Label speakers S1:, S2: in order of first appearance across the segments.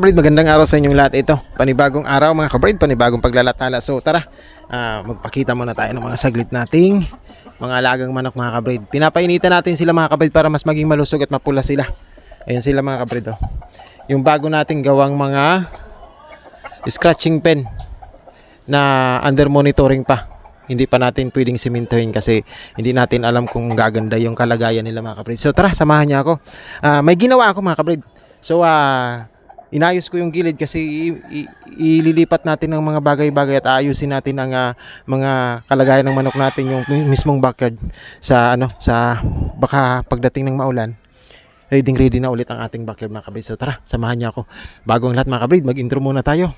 S1: Kabrid, magandang araw sa inyong lahat. Ito, panibagong araw mga kabrid, panibagong paglalathala. So tara, magpakita muna tayo ng mga saglit nating mga alagang manok mga kabrid. Pinapainitan natin sila mga kabrid para mas maging malusog at mapula sila. Ayan sila mga kabrid, oh. Yung bago nating gawang mga scratching pen na under monitoring pa. Hindi pa natin pwedeng simintuhin kasi hindi natin alam kung gaganda yung kalagayan nila mga kabrid. So tara, samahan niya ako. May ginawa ako mga kabrid. So inayos ko yung gilid kasi ililipat natin ng mga bagay-bagay at ayusin natin ang mga kalagayan ng manok natin yung mismong backyard sa baka pagdating ng maulan ready na ulit ang ating backyard mga kabrid. So tara, samahan niyo ako. Bago ang lahat mga kabrid, mag-intro muna tayo.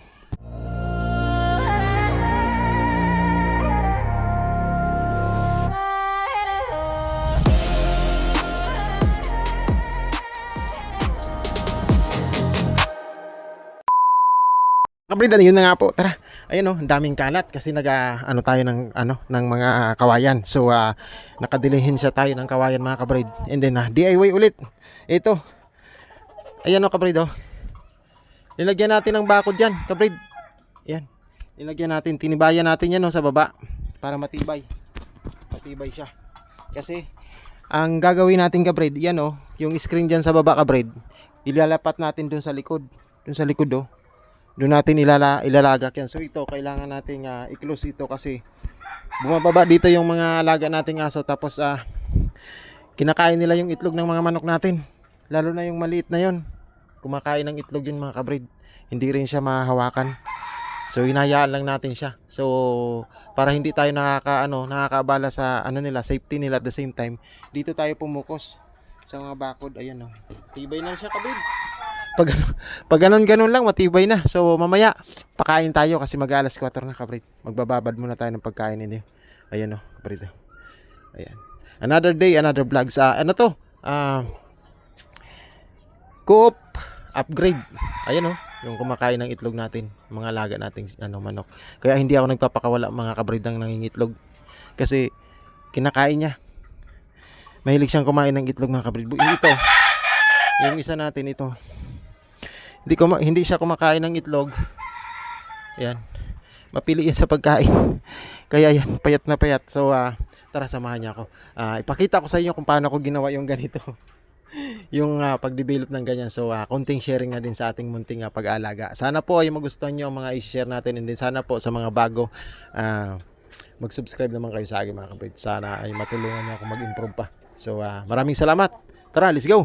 S1: Kabrid, yun na nga po. Tara. Ayun, ang daming kalat kasi tayo ng mga kawayan. So nakadilihin siya tayo ng kawayan mga kabrid. And then DIY ulit. Ito. Ayan kabrid, oh. Nilagyan natin ng bakod diyan, kabrid. Ayan. Nilagyan natin, tinibayan natin 'yan sa baba para matibay. Matibay siya. Kasi ang gagawin natin kabrid, yan yung screen diyan sa baba kabrid. Ilalapat natin doon sa likod. Doon sa likod, oh. Doon natin ilalagak yan. So ito, kailangan natin i-close ito kasi bumababa dito yung mga alaga nating aso. Tapos kinakain nila yung itlog ng mga manok natin. Lalo na yung maliit na yon. Kumakain ng itlog yun mga kabrid. Hindi rin siya mahawakan. So hinayaan lang natin siya. So para hindi tayo nakakaabala sa nila, safety nila at the same time. Dito tayo pumukos sa mga bakod. Ayan, tibay na siya kabrid. Pag ganun lang, matibay na. So mamaya pakain tayo kasi mag-alas 4 na kabrid. Magbababad muna tayo ng pagkain ninyo. Ayan kabrid. Ayan. Another day, another vlogs. Coop upgrade. Ayan yung kumakain ng itlog natin, mga alaga nating manok. Kaya hindi ako nagpapakawala mga kabrid ng nangingitlog. Kasi kinakain niya. Mahilig siyang kumain ng itlog mga kabrid. Ito. Yung isa natin ito. Hindi siya kumakain ng itlog. Ayan. Mapili yan sa pagkain. Kaya yan, payat na payat. So, tara, samahan niya ako. Ipakita ko sa inyo kung paano ko ginawa yung ganito. Yung pag-develop ng ganyan. So, konting sharing na din sa ating munting pag-aalaga. Sana po ay magustuhan nyo ang mga i-share natin. And then sana po sa mga bago, mag-subscribe naman kayo sa akin mga kabrid. Sana ay matulungan niyo ako mag-improve pa. So, maraming salamat. Tara, let's go!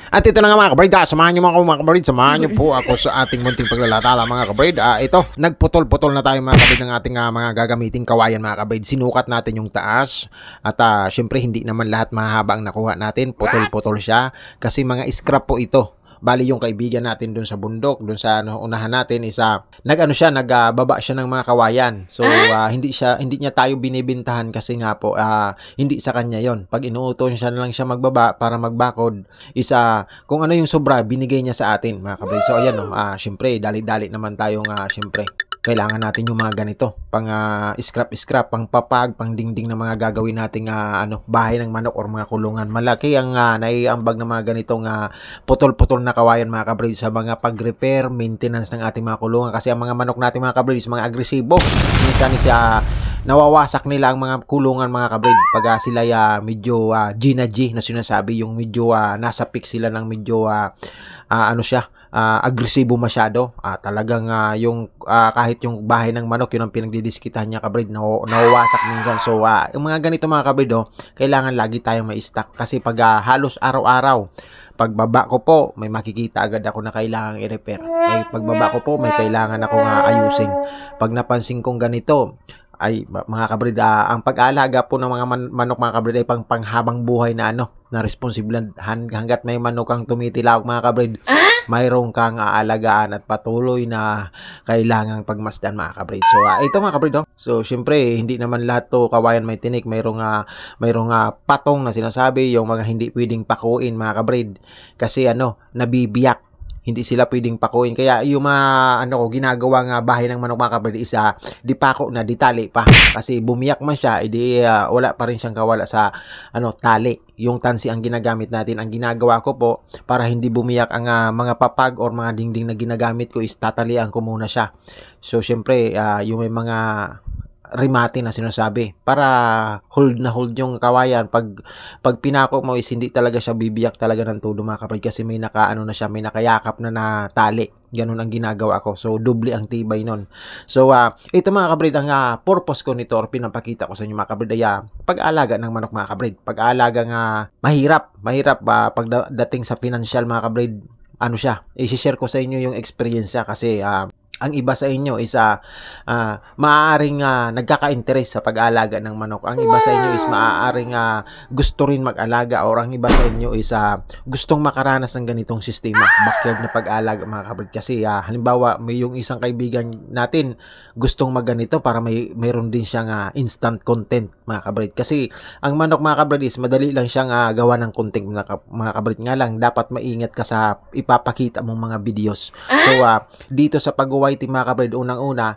S1: At ito na nga mga kabrid, samahan nyo mga kabrid, samahan nyo po ako sa ating munting paglalatala mga kabrid. Ito, nagputol-putol na tayo mga kabrid ng ating mga gagamiting kawayan mga kabrid. Sinukat natin yung taas at syempre hindi naman lahat mahaba ang nakuha natin, putol-putol siya kasi mga scrap po ito. Bali yung kaibigan natin dun sa bundok, dun sa unahan natin nagbaba siya ng mga kawayan. So hindi niya tayo binibintahan kasi nga po hindi sa kanya yon. Pag inuutos siya na lang siya magbaba para magbakod, kung ano yung sobra binigay niya sa atin mga kabrid. So ayan syempre dali-dali naman tayong syempre kailangan natin yung mga ganito pang scrap, pang papag, pang dingding na mga gagawin nating bahay ng manok or mga kulungan. Malaki ang naiambag ng mga ganitong putol-putol na kawayan mga kabrid sa mga pag-repair, maintenance ng ating mga kulungan kasi ang mga manok natin mga kabrid mga agresibo. Minsan nawawasak nila ang mga kulungan mga kabrid pag sila medyo G na G na sinasabi, yung medyo nasa peak sila ng medyo agresibo masyado. Talagang kahit yung bahay ng manok yun ang pinagdidiskitahan niya kabrid, nawawasak minsan. So yung mga ganito mga kabrid kailangan lagi tayong ma-stock kasi pag halos araw-araw pagbaba ko po may makikita agad ako na kailangan i-repair. Pagbaba ko po may kailangan akong ayusin. Pag napansin kong ganito ay mga kabrid, ang pag-aalaga po ng mga manok mga kabrid ay panghabang buhay na na responsibilidad. Hanggat may manok kang tumitilawak mga kabrid, mayroong kang aalagaan at patuloy na kailangang pagmasdan mga kabrid. So ito mga kabrid so syempre hindi naman lahat to kawayan may tinik. Mayroong patong na sinasabi, yung mga hindi pwedeng pakuin mga kabrid kasi nabibiyak. hindi sila pwedeng pakuin. Kaya yung mga ano ko ginagawang bahay ng manok mga kabrid is di pako na, di tali pa. Kasi bumiyak man siya, edi wala pa rin siyang kawala sa ano tali. Yung tansi ang ginagamit natin. Ang ginagawa ko po para hindi bumiyak ang mga papag or mga dingding na ginagamit ko is tatalian ko muna siya. So syempre yung may mga rimati na sinasabi para hold na hold yung kawayan. Pag pinako mo is hindi talaga siya bibiyak talaga ng todo mga kabrid, kasi may nakaano na siya, may nakayakap na na tali. Ganun ang ginagawa ko. So doble ang tibay nun. So ito mga kabrid, ang purpose ko nito or pinapakita ko sa inyo mga kabrid ay pag-aalaga ng manok mga kabrid. Pag-aalaga nga mahirap pagdating sa financial mga kabrid. Ano siya, i-share ko sa inyo yung experience kasi ang iba sa inyo is maaaring nagkaka-interest sa pag-aalaga ng manok. Ang iba sa inyo is maaaring gusto rin mag-alaga, or ang iba sa inyo is gustong makaranas ng ganitong sistema, backyard na pag-aalaga mga kabrid. Kasi halimbawa may yung isang kaibigan natin gustong magganito para mayroon din siyang instant content mga kabrid. Kasi ang manok mga kabrid is madali lang siyang gawa ng content mga kabrid. Nga lang dapat maingat ka sa ipapakita mong mga videos. So dito sa pag-YT mga kabrid, unang-una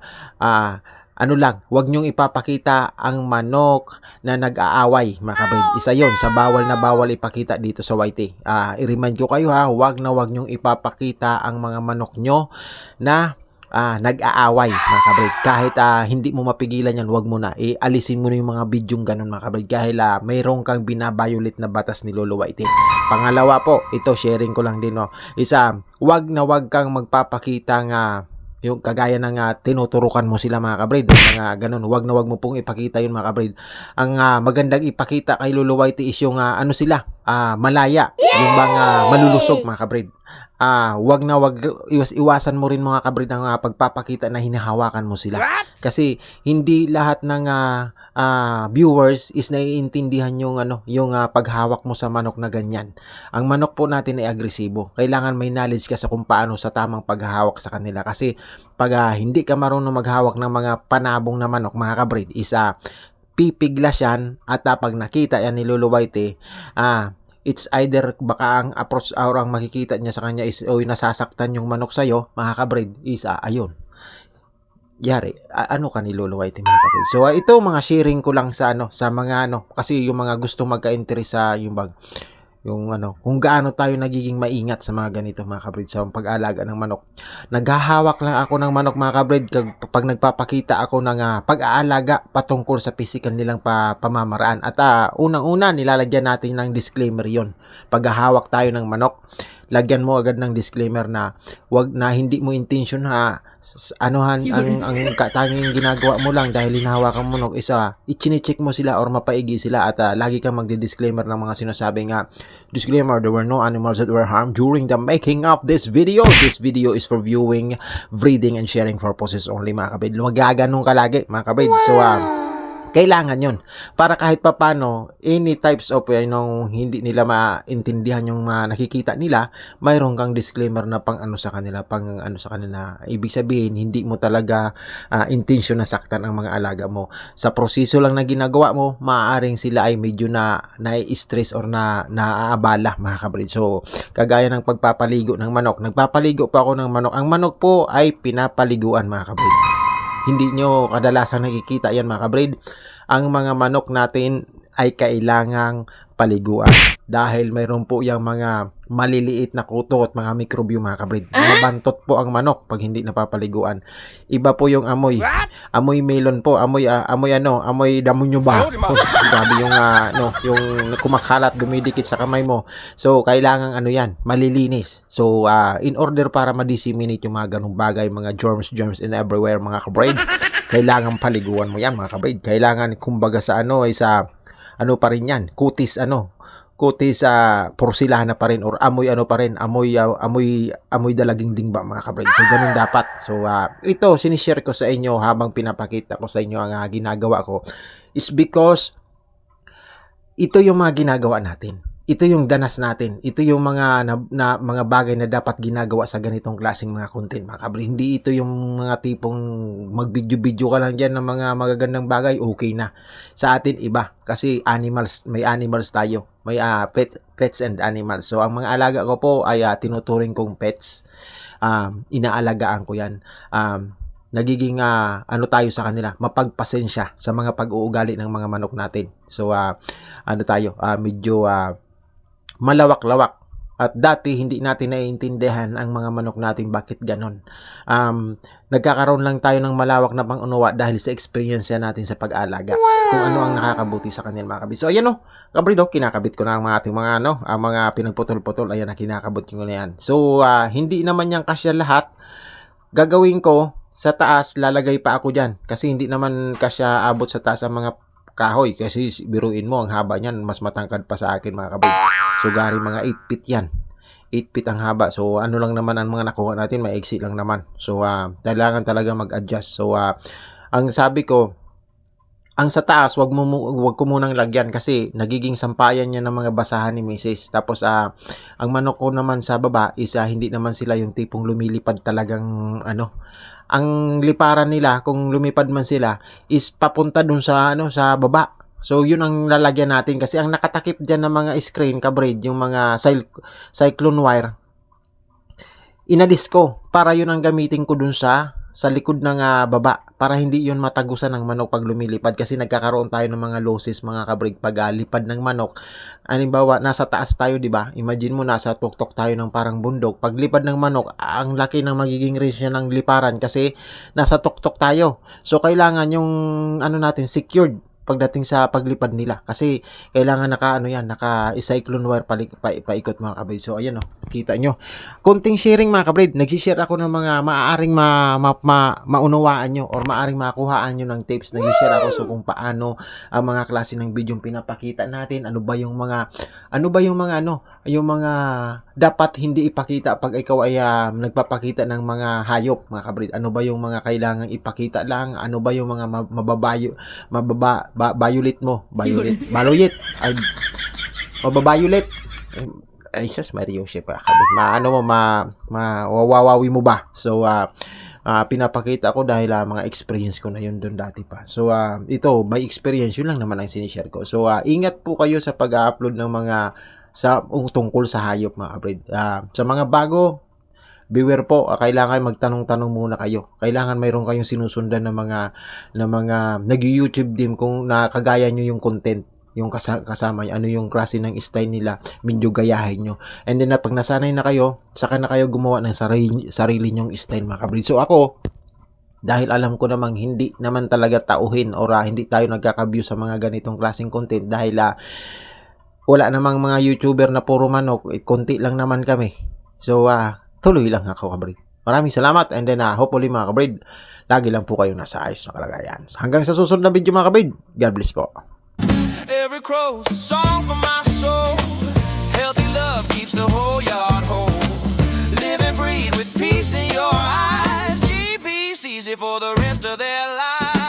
S1: ano lang, wag nyong ipapakita ang manok na nag-aaway mga kabrid. Isa yon sa bawal na bawal ipakita dito sa YT. I-remind ko kayo wag nyong ipapakita ang mga manok nyo na nag-aaway mga kabrid. Kahit hindi mo mapigilan yan, wag mo na. Alisin mo na yung mga bidyong ganun mga kabrid, dahil mayroong kang binabayulit na batas ni Lolo Whitey. Pangalawa po, ito sharing ko lang din isa, wag kang magpapakita nga yung kagaya ng tinuturukan mo sila mga kabrid, mga ganun. Wag mo pong ipakita yun mga kabrid. Ang magandang ipakita kay Lolo Whitey is yung ano sila, malaya, yung bang malulusog mga kabrid. Wag iwasan mo rin mga kabrid ang pagpapakita na hinahawakan mo sila. Kasi hindi lahat ng viewers is naiintindihan yung paghawak mo sa manok na ganyan. Ang manok po natin ay agresibo. Kailangan may knowledge ka sa kung paano sa tamang paghahawak sa kanila. Kasi pag hindi ka marunong maghawak ng mga panabong na manok mga kabrid, pipiglas yan, at pag nakita yan ni Lolo Whitey, it's either baka ang approach or ang makikita niya sa kanya is nasasaktan yung manok sa'yo mga kabrid, is ayun, yari, ano ka ni Lolo Whitey mga kabrid. So ito mga sharing ko lang sa sa mga kasi yung mga gustong magka-interest sa yung kung gaano tayo nagiging maingat sa mga ganito mga kabrid sa pag-alaga ng manok. Naghahawak lang ako ng manok mga kabrid pag nagpapakita ako ng pag-aalaga patungkol sa physical nilang pamamaraan. At unang-una nilalagyan natin ng disclaimer yon. Paghahawak tayo ng manok, lagyan mo agad ng disclaimer na wag na hindi mo intention ang tanging ginagawa mo lang dahil hinahawakan mo ng isa, i-check mo sila or mapaigi sila, at lagi kang magdi-disclaimer ng mga sinasabing disclaimer, there were no animals that were harmed during the making of this video. This video is for viewing, breeding, and sharing purposes only mga kabrid. Magaganong ka lagi mga kabrid. So kailangan yun para kahit papano any types of hindi nila maintindihan yung nakikita nila, mayroon kang disclaimer na pang sa kanila, ibig sabihin hindi mo talaga intention na saktan ang mga alaga mo. Sa proseso lang na ginagawa mo, maaaring sila ay medyo na-stress or naaabala mga kabrid. So kagaya ng pagpapaligo ng manok, nagpapaligo pa ako ng manok. Ang manok po ay pinapaliguan mga kabrid. Hindi nyo kadalasan nakikita yan mga kabrid. Ang mga manok natin ay kailangang paliguan dahil mayroon po yung mga maliliit na kuto at mga mikrobyo mga kabrid. Mabantot po ang manok pag hindi napapaliguan. Iba po yung amoy. Amoy melon po, amoy damo nyo ba? Grabe yung yung kumakalat, dumidikit sa kamay mo. So kailangan yan, malilinis. So in order para ma-disseminate yung mga ganung bagay, mga germs in everywhere mga kabrid, kailangan paliguan mo yan mga kabrid. Kailangan kumbaga sa pa rin yan, kutis porcelana pa rin, or amoy amoy dalaging dingba mga kabrid. So ganun dapat. So ito sinishare ko sa inyo habang pinapakita ko sa inyo ang ginagawa ko is because ito yung mga ginagawa natin. Ito yung danas natin. Ito yung mga mga bagay na dapat ginagawa sa ganitong klaseng mga content mga kabrid. Hindi ito yung mga tipong mag-video ka lang dyan ng mga magagandang bagay, okay na. Sa atin iba kasi may animals tayo. may pets and animals. So ang mga alaga ko po ay tinuturing kong pets. Inaalagaan ko 'yan. Nagiging ano tayo sa kanila, mapagpasensya sa mga pag-uugali ng mga manok natin. So ano tayo, medyo malawak-lawak. At dati hindi natin naiintindihan ang mga manok natin bakit ganon. Nagkakaroon lang tayo ng malawak na pang-unawa dahil sa experience natin sa pag-alaga. Kung ano ang nakakabuti sa kanila mga kabid. So ayan kabrid, kinakabit ko na ang mga ating mga ang mga pinagputol-putol. Ayan na, kinakabit ko na yan. So hindi naman yan kasya lahat. Gagawin ko sa taas, lalagay pa ako dyan. Kasi hindi naman kasya abot sa taas ang mga kahoy. Kasi biruin mo, ang haba niyan, mas matangkad pa sa akin mga kabrid. So gari mga 8 feet yan. 8 feet ang haba. So ano lang naman ang mga nakuha natin, maiksi lang naman. So kailangan talaga mag-adjust. So ang sabi ko, ang sa taas, wag ko munang lagyan kasi nagiging sampayan niya ng mga basahan ni Mrs. Tapos ang manok ko naman sa baba is hindi naman sila yung tipong lumilipad talagang ang liparan nila kung lumipad man sila is papunta dun sa sa baba. So yun ang lalagyan natin kasi ang nakatakip diyan ng mga screen kabrid, yung mga cyclone wire. Inalis ko para yun ang gamitin ko dun sa likod ng baba para hindi yun matagusan ng manok pag lumilipad kasi nagkakaroon tayo ng mga losses mga kabrig pag lipad ng manok. Halimbawa, nasa taas tayo, di ba? Imagine mo nasa tuktok tayo ng parang bundok. Pag lipad ng manok, ang laki ng magiging risk niya ng liparan kasi nasa tuktok tayo. So kailangan yung natin secured pagdating sa paglipad nila kasi kailangan naka-cyclone wire paikot mga kabrid. So ayan kita nyo. Konting sharing mga kabrid. Nag-share ako ng mga maaaring maunawaan nyo or maaaring makuhaan nyo ng tips. Nag-share ako so kung paano ang mga klase ng video pinapakita natin. Ano ba yung mga dapat hindi ipakita pag ikaw ay nagpapakita ng mga hayop mga kabrid. Ano ba yung mga kailangang ipakita lang? Ano ba yung mga violet mo, violet, ay mababayulit. Ay sus, Mario siya pa. Mawawawi mo ba? So pinapakita ko dahil mga experience ko na yun doon dati pa. So ito by experience yun lang naman ang sinishare ko. So ingat po kayo sa pag-upload ng mga tungkol sa hayop mga kabrid. Sa mga bago, beware po, kailangan magtanong-tanong muna kayo. Kailangan mayroon kayong sinusundan ng mga nag-YouTube din kung nakagaya nyo yung content, yung kasama nyo, ano yung klase ng style nila, medyo gayahin nyo. And then pag nasanay na kayo, saka na kayo gumawa ng sarili nyong style mga kabrid. So ako, dahil alam ko namang hindi naman talaga tauhin or hindi tayo nagkaka-view sa mga ganitong klaseng content dahil wala namang mga YouTuber na puro manok, konti lang naman kami. So tuloy lang ako kabrid. Maraming salamat and then hopefully mga kabrid, lagi lang po kayo nasa ayos na kalagayan. Hanggang sa susunod na video mga kabrid, God bless po.
S2: Every crow's a song for my soul. Healthy love keeps the whole yard whole. Live and breathe with peace in your eyes. GPC's here for the rest of their lives.